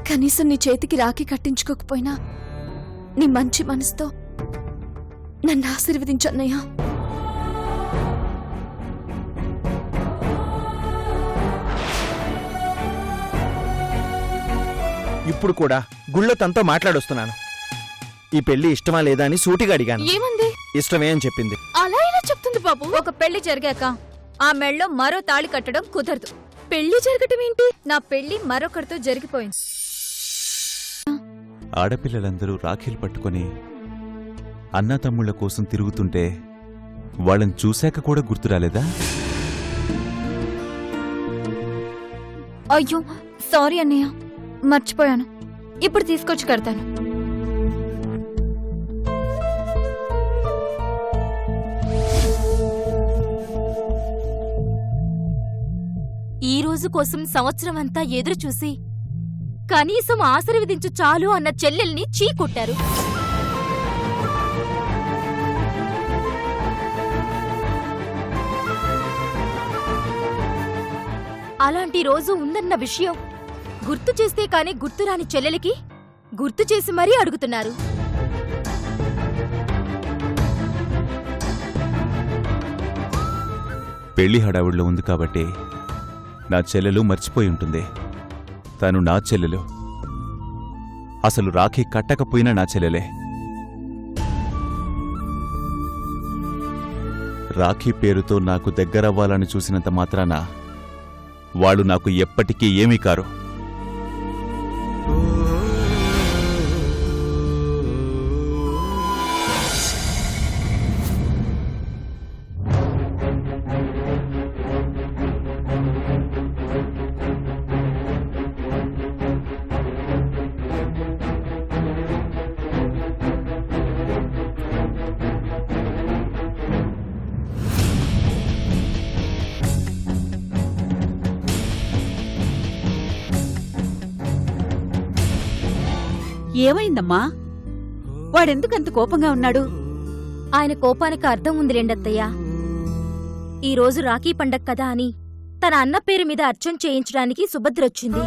కనీసం నీ చేతికి రాఖీ కట్టించుకోకపోయినా నీ మంచి మనసుతో నన్ను ఆశీర్వదించన్నయ్యా. ఇప్పుడు కూడా గుళ్ళో తనతో మాట్లాడొస్తున్నాను. ఈ పెళ్లి ఇష్టమా లేదా అని సూటిగా అడిగాను. ఏమంది? ఇష్టమే అని చెప్పింది. అలా ఇలా చెప్తుంది బాబు. ఒక పెళ్లి జరిగాక ఆ మెళ్ళో మరో తాళి కట్టడం కుదరదు. పెళ్లి జరగటం ఏంటి? నా పెళ్లి మరొకరితో జరిగిపోయింది. ఆడపిల్లలందరూ రాఖీలు పట్టుకొని అన్నాతమ్ముళ్ల కోసం తిరుగుతుంటే వాళ్ళని చూశాక కూడా గుర్తురాలేదా? అయ్యో సారీ అన్నయ్య, మర్చిపోయాను. ఇప్పుడు తీసుకొచ్చి కడతాను. ఈ రోజు కోసం సంవత్సరం అంతా ఎదురు చూసి కనీసం ఆశీర్వదించు చాలు అన్న చెల్లెల్ని చీకొట్టారు. అలాంటి రోజు ఉందన్న విషయం గుర్తు చేస్తే కాని గుర్తురాని చెల్లెలికి గుర్తు చేసి మరీ అడుగుతున్నారు. పెళ్లి హడావుడిలో ఉంది కాబట్టి నా చెల్లెలు మర్చిపోయి ఉంటుంది. తను నా చెల్లెలు. అసలు రాఖీ కట్టకపోయినా నా చెల్లెలే. రాఖీ పేరుతో నాకు దగ్గరవ్వాలని చూసినంత మాత్రాన వాళ్ళు నాకు ఎప్పటికీ ఏమీ కారు. ఏమైందమ్మా? వాడెందుకంత కోపంగా ఉన్నాడు? ఆయన కోపానికి అర్థం ఉంది రెండత్తయ్యా. ఈ రోజు రాఖీ పండగ కదా అని తన అన్న పేరు మీద అర్చన చేయించడానికి సుభద్రొచ్చింది.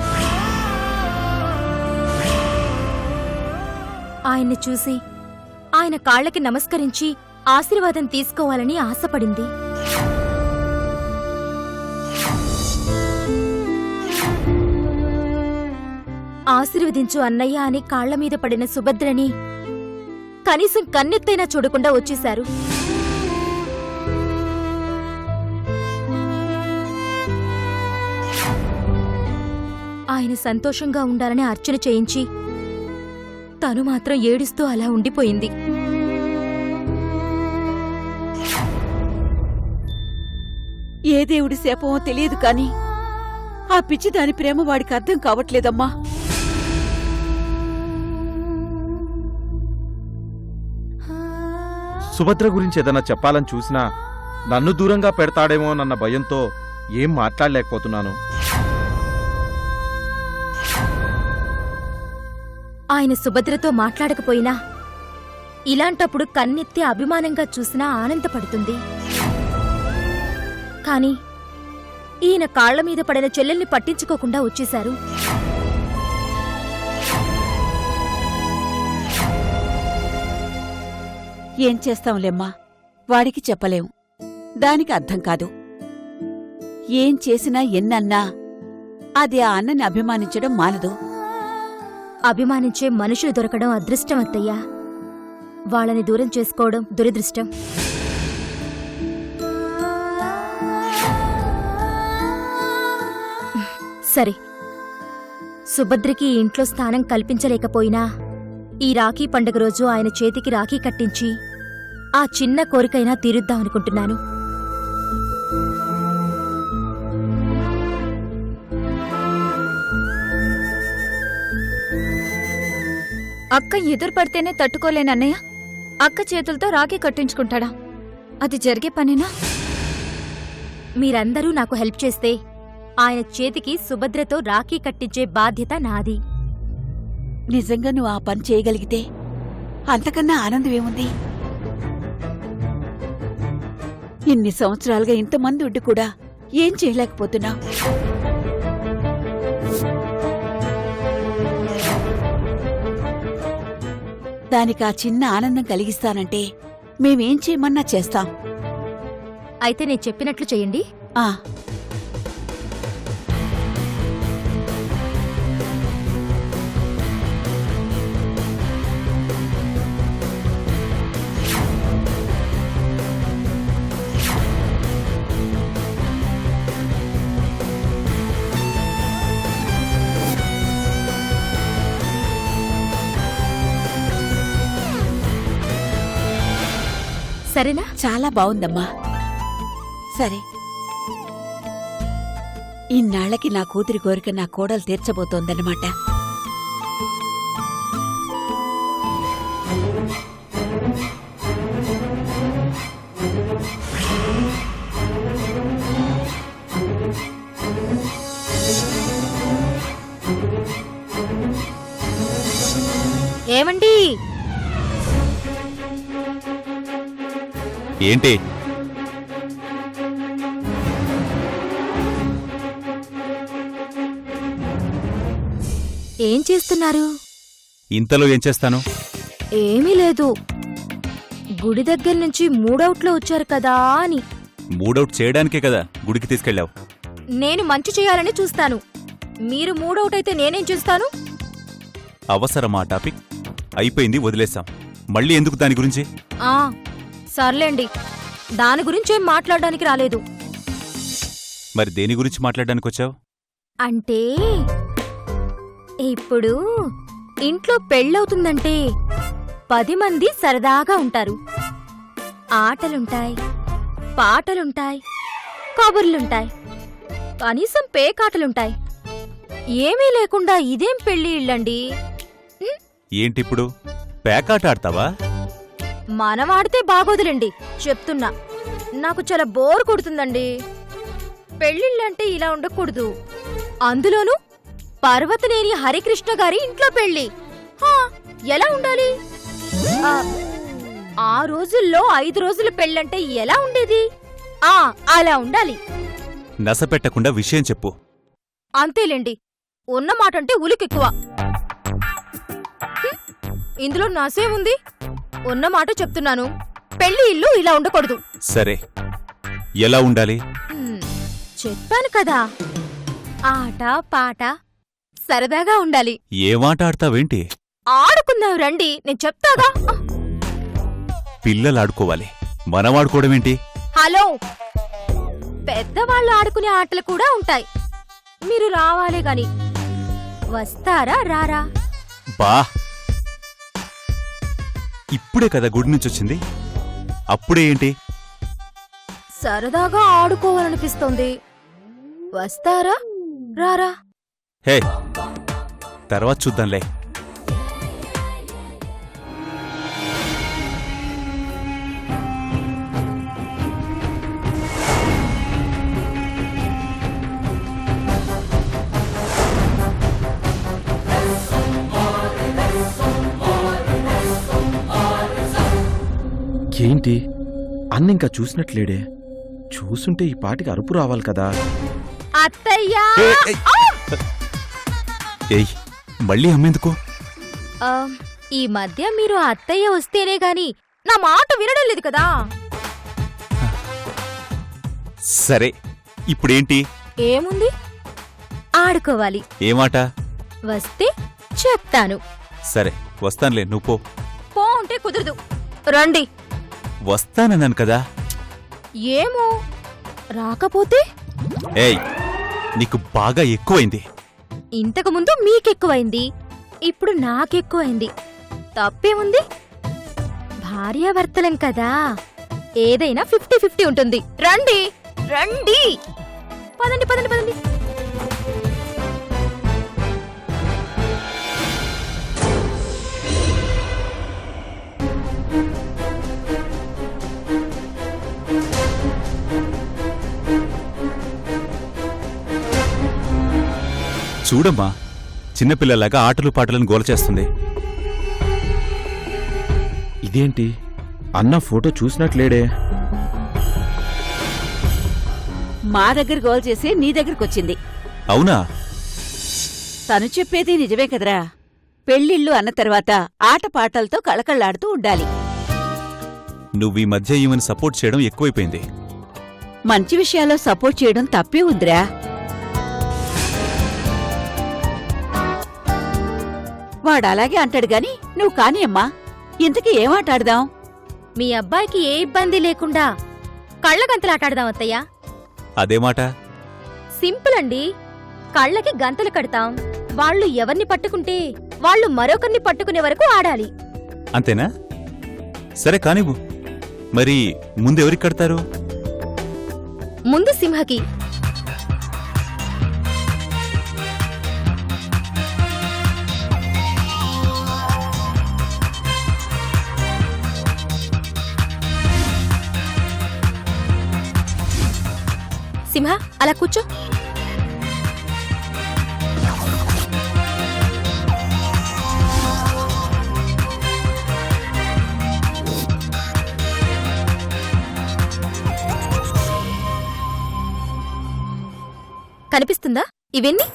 ఆయన్ని చూసి ఆయన కాళ్లకి నమస్కరించి ఆశీర్వాదం తీసుకోవాలని ఆశపడింది. ఆశీర్వదించు అన్నయ్య అని కాళ్లమీద పడిన సుభద్రని కనీసం కన్నెత్తైనా చూడకుండా వచ్చేశారు. ఆయన సంతోషంగా ఉండాలని అర్చన చేయించి తను మాత్రం ఏడుస్తూ అలా ఉండిపోయింది. ఏ దేవుడి శాపమో తెలియదు కాని ఆ పిచ్చి దాని ప్రేమ వాడికి అర్థం కావట్లేదమ్మా. సుభద్ర గురించి ఏదైనా చెప్పాలని చూసినా నన్ను దూరంగా పెడతాడేమోనన్న భయంతో ఏం మాట్లాడలేకపోతున్నాను. ఆయన సుభద్రతో మాట్లాడకపోయినా ఇలాంటప్పుడు కన్నెత్తి అభిమానంగా చూసినా ఆనందపడుతుంది. కాని ఈయన కాళ్లమీద పడిన చెల్లెల్ని పట్టించుకోకుండా వచ్చేశారు. ఏం చేస్తాంలేమ్మా, వాడికి చెప్పలేం. దానికి అర్థం కాదు. ఏం చేసినా ఎన్నన్నా అది ఆ అన్నని అభిమానించడం మానదు. అభిమానించే మనుషులు దొరకడం అదృష్టం అత్తయ్యా. వాళ్ళని దూరం చేసుకోవడం దురదృష్టం. సరే, సుభద్రకి ఈ ఇంట్లో స్థానం కల్పించలేకపోయినా ఈ రాఖీ పండుగ రోజు ఆయన చేతికి రాఖీ కట్టించి ఆ చిన్న కోరికైనా తీరుద్దామనుకుంటున్నాను. అక్క ఎదురు పడితేనే తట్టుకోలేనన్నయ్య. అక్క చేతులతో రాఖీ కట్టించుకుంటాడా? అది జరిగే పనేనా? మీరందరూ నాకు హెల్ప్ చేస్తే ఆయన చేతికి సుభద్రతో రాఖీ కట్టించే బాధ్యత నాది. నిజంగా నువ్వు ఆ పని చేయగలిగితే అంతకన్నా ఆనందమేముంది? ఇన్ని సంవత్సరాలుగా ఇంతమంది ఉండి కూడా ఏం చేయలేకపోతున్నా? దానికా చిన్న ఆనందం కలిగిస్తానంటే మేమేం చేయమన్నా చేస్తాం. అయితే నేను చెప్పినట్లు చెయ్యండి. ఆ సరేనా? చాలా బావుందమ్మా. సరే, ఇన్నాళ్లకి నా కూతురి కోరిక నా కోడలు తీర్చబోతోందన్నమాట. ఏమండి? ఏంటి? ఏం చేస్తున్నారు? ఇంతలో ఏం చేస్తాను? ఏమీ లేదు. గుడి దగ్గర నుంచి మూడౌట్లో వచ్చారు కదా అని. మూడౌట్ చేయడానికే కదా గుడికి తీసుకెళ్ళావు. నేను మంచి చేయాలని చూస్తాను. మీరు మూడౌట్ అయితే నేనేం చేస్తాను? అవసరమా టాపిక్? అయిపోయింది, వదిలేస్తాం. మళ్ళీ ఎందుకు దాని గురించి? ఆ సర్లేండి, దాని గురించేం మాట్లాడడానికి రాలేదు. మరి దేని గురించి మాట్లాడడానికి వచ్చావు? అంటే ఇప్పుడు ఇంట్లో పెళ్ళవుతుందంటే 10 మంది సరదాగా ఉంటారు. ఆటలుంటాయి, పాటలుంటాయి, కబుర్లుంటాయి, కనీసం పేకాటలుంటాయి. ఏమీ లేకుండా ఇదేం పెళ్లి ఇళ్ళండి? ఏంటిప్పుడు పేకాట ఆడతావా? మనవాడితే బాగోదులండి, చెప్తున్నా. నాకు చాలా బోర్ కొడుతుందండి. పెళ్ళిళ్ళంటే ఇలా ఉండకూడదు. అందులోనూ పర్వతనేని హరికృష్ణ గారి ఇంట్లో పెళ్లి. ఎలా ఉండాలి? ఆ రోజుల్లో 5 రోజుల పెళ్ళంటే ఎలా ఉండేది? అలా ఉండాలి. నసపెట్టకుండా విషయం చెప్పు. అంతేలేండి, ఉన్నమాటంటే ఉలికెక్కువ. ఇందులో నాసేముంది? ఉన్నమాట చెప్తున్నాను. పెళ్లి ఇల్లు ఇలా ఉండకూడదు. సరే, ఎలా ఉండాలి? చెప్పాను కదా, ఆట పాట సరదాగా ఉండాలి. ఏమాట ఆడతావేంటి? ఆడుకుందాం రండి, నేను చెప్తాగా. పిల్లలాడుకోవాలి, మనవాడుకోవడమేంటి? హలో, పెద్దవాళ్ళు ఆడుకునే ఆటలు కూడా ఉంటాయి. మీరు రావాలే గాని. వస్తారా రారా? బా, ఇప్పుడే కదా గుడి నుంచి వచ్చింది, అప్పుడే ఏంటి? సరదాగా ఆడుకోవాలనిపిస్తోంది. వస్తారా రారా? హే, తర్వాత చూద్దాంలే. ఏంటి అన్న ఇంకా చూసినట్లేడే? చూసుంటే ఈ పాటికి అరుపు రావాలి కదా. అత్తయ్యా! ఏయ్, మళ్ళీ అమ్మేందుకు? ఈ మధ్య మీరు అత్తయ్య వస్తేనే గాని నా మాట వినడం లేదు కదా. సరే, ఇప్పుడేంటి? ఏముంది, ఆడుకోవాలి. ఏమాట? వస్తే చెప్తాను. సరే, వస్తానులే, నువ్వు పో. పో అంటే కుదరదు, రండి. వస్తానన్నాను కదా. ఏమో, రాకపోతే? ఏయ్, నీకు బాగా ఎక్కువైంది. ఇంతకుముందు మీకెక్కువైంది, ఇప్పుడు నాకెక్కువైంది. తప్పేముంది? భార్యాభర్తలం కదా, ఏదైనా 50-50 ఉంటుంది. రండి రండి, పదండి పదండి పదండి. చూడమ్మా, చిన్నపిల్లలాగా ఆటలు పాటలను గోల చేస్తుంది. ఇదేంటి అన్న ఫోటో చూసినట్లేడే? మా దగ్గర గోల్ చేసి నీ దగ్గరకొచ్చింది. అవునా? తను చెప్పేది నిజమే కదరా. పెళ్ళిళ్ళు అన్న తర్వాత ఆటపాటలతో కళకళ్లాడుతూ ఉండాలి. నువ్వీ మధ్య ఈమెను సపోర్ట్ చేయడం ఎక్కువైపోయింది. మంచి విషయాల్లో సపోర్ట్ చేయడం తప్పే ఉందిరా. వాడలాగే అంటాడు గాని నువ్వు కాని అమ్మా. ఇంతకీ ఏమాటాడదాం? మీ అబ్బాయికి ఏ ఇబ్బంది లేకుండా కళ్ళగంతలాటాడదాం అత్తయ్య. అదే మాట. సింపుల్ అండి. కళ్ళకి గంతలు కడతాం. వాళ్ళు ఎవరిని పట్టుకుంటే వాళ్ళు మరొకరిని పట్టుకునే వరకు ఆడాలి. అంతేనా? సరే కానివ్వు. మరి ముందెవరికి కడతారు? ముందు సింహకి. సింహ అలా కూర్చో. కనిపిస్తుందా ఇవన్నీ?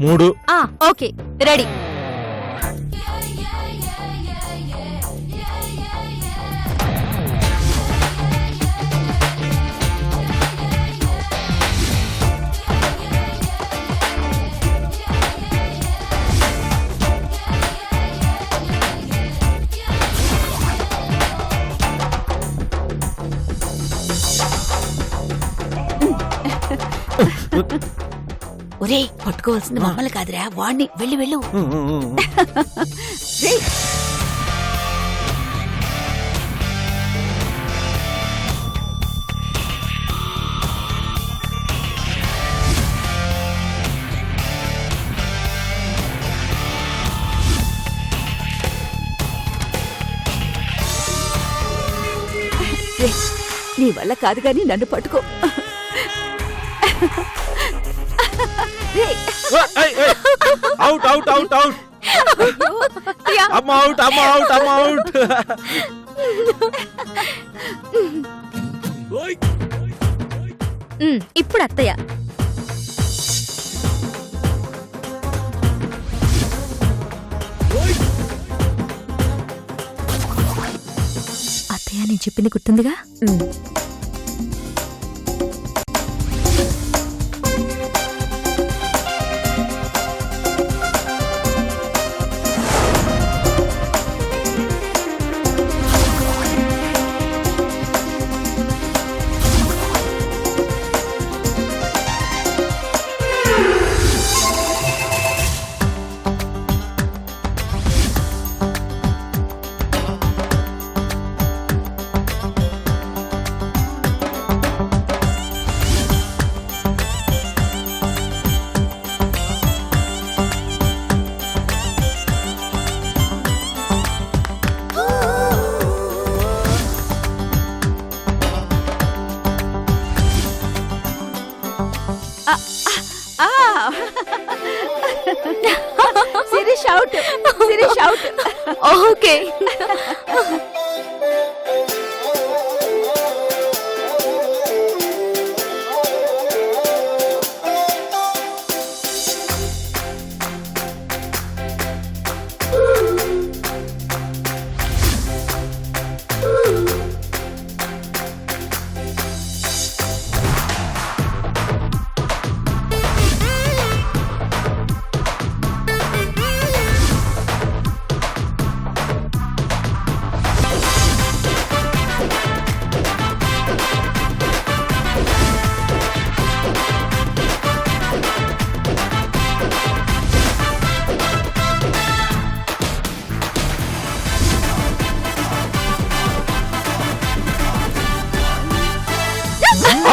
3. Okay, ready. ఒరే, పట్టుకోవాల్సింది మమ్మల్ని కాదురా, వాణ్ణి. వెళ్ళి వెళ్ళు. రేయ్. రేయ్, నీ వల్ల కాదు గాని నన్ను పట్టుకో. Out out out out. అమ్మ అవుట్, అమ్మ అవుట్, అమ్మ అవుట్. ఇప్పుడు అత్తయ్య. అత్తయ్య నేను చెప్పింది గుర్తుందిగా? Shirish out, Shirish out. Okay.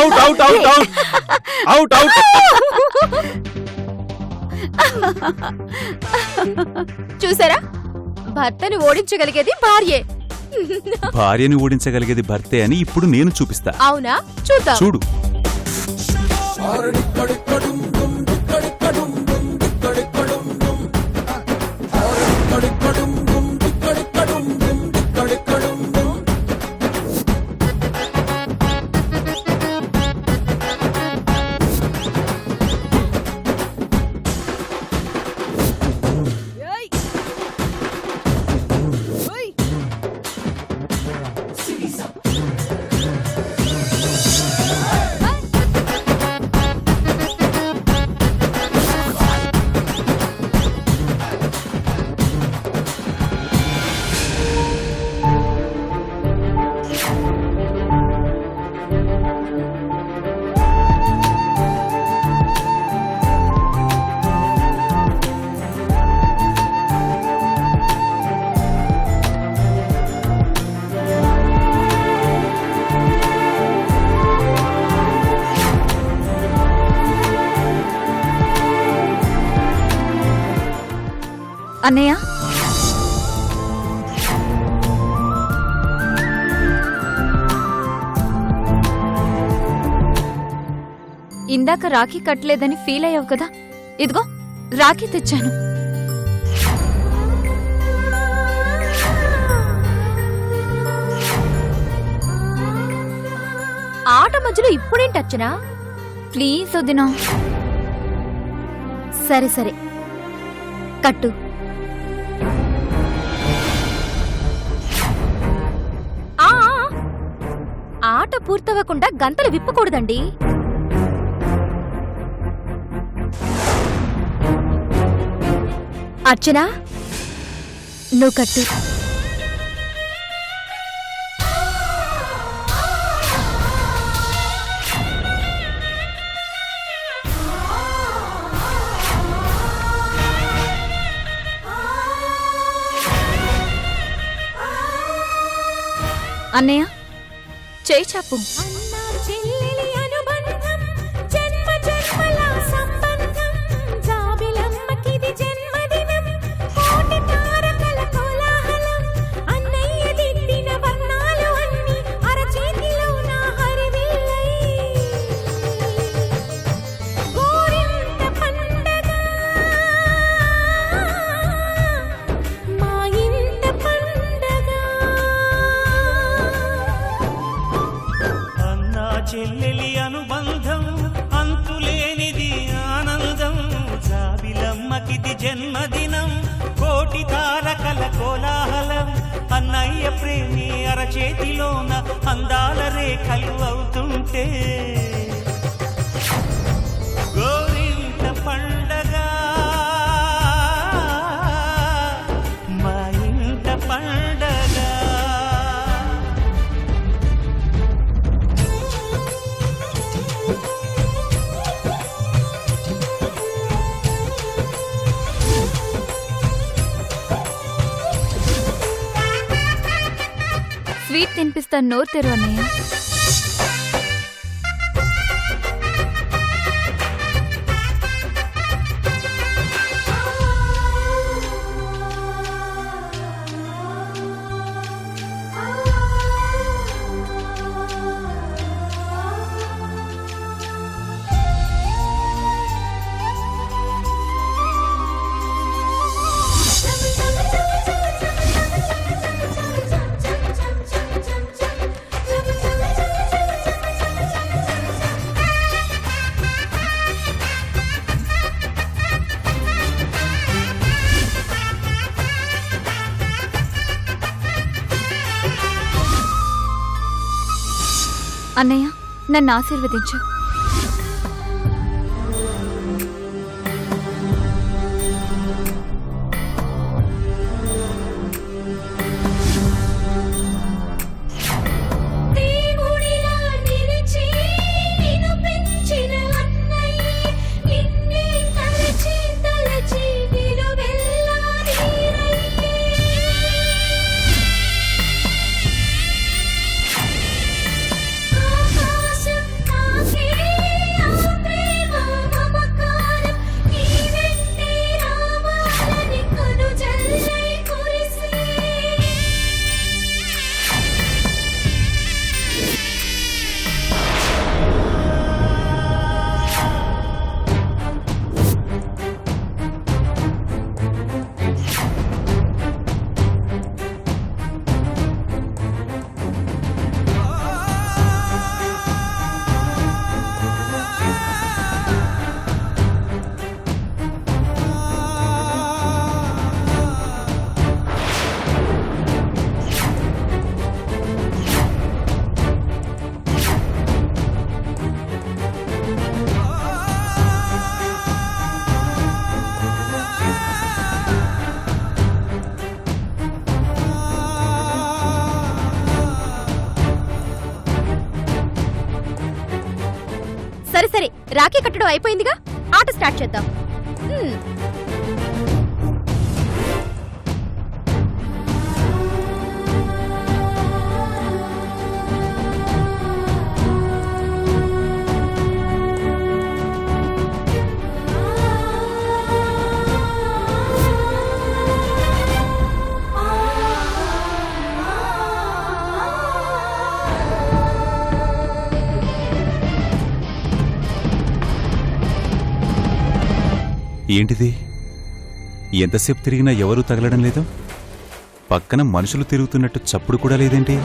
Out out out out out out. చూసారా, భర్తని ఓడించగలిగేది భార్యే. భార్యని ఓడించగలిగేది భర్తే అని ఇప్పుడు నేను చూపిస్తా. అవునా? చూద్దాం. చూడు. అన్నయ్య, ఇందాక రాఖీ కట్టలేదని ఫీల్ అయ్యావు కదా, ఇదిగో రాఖీ తెచ్చాను. ఆట మధ్యలో ఇప్పుడేంటి అర్చనా? ప్లీజ్ వదినా. సరే సరే కట్టు. ఆట పూర్తవ్వకుండా గంతలు విప్పకూడదండి. అర్చనా, నువ్వు కట్టు. అన్నయ్య, చేయి చాపు. చెల్లెలి అనుబంధం అంతులేనిది ఆనందం, జాబిలమ్మకిది జన్మదినం, కోటి తారకల కోలాహలం, అన్నయ్య ప్రేమి అరచేతిలోన అందాల రేఖలు అవుతుంటే గోరింట పండగ మా ఇంట పండగ. స్వీట్ తినిపిస్తాను, నోరు తెరు అన్నయ్య. అన్నయ్య, నన్ను ఆశీర్వదించు. సరే సరే రాఖీ కట్టడం అయిపోయిందిగా, ఆట స్టార్ట్ చేద్దాం. ఏంటిది? ఎంతసేపు తిరిగినా ఎవరూ తగలడం లేదు. పక్కన మనుషులు తిరుగుతున్నట్టు చప్పుడు కూడా లేదేంటి?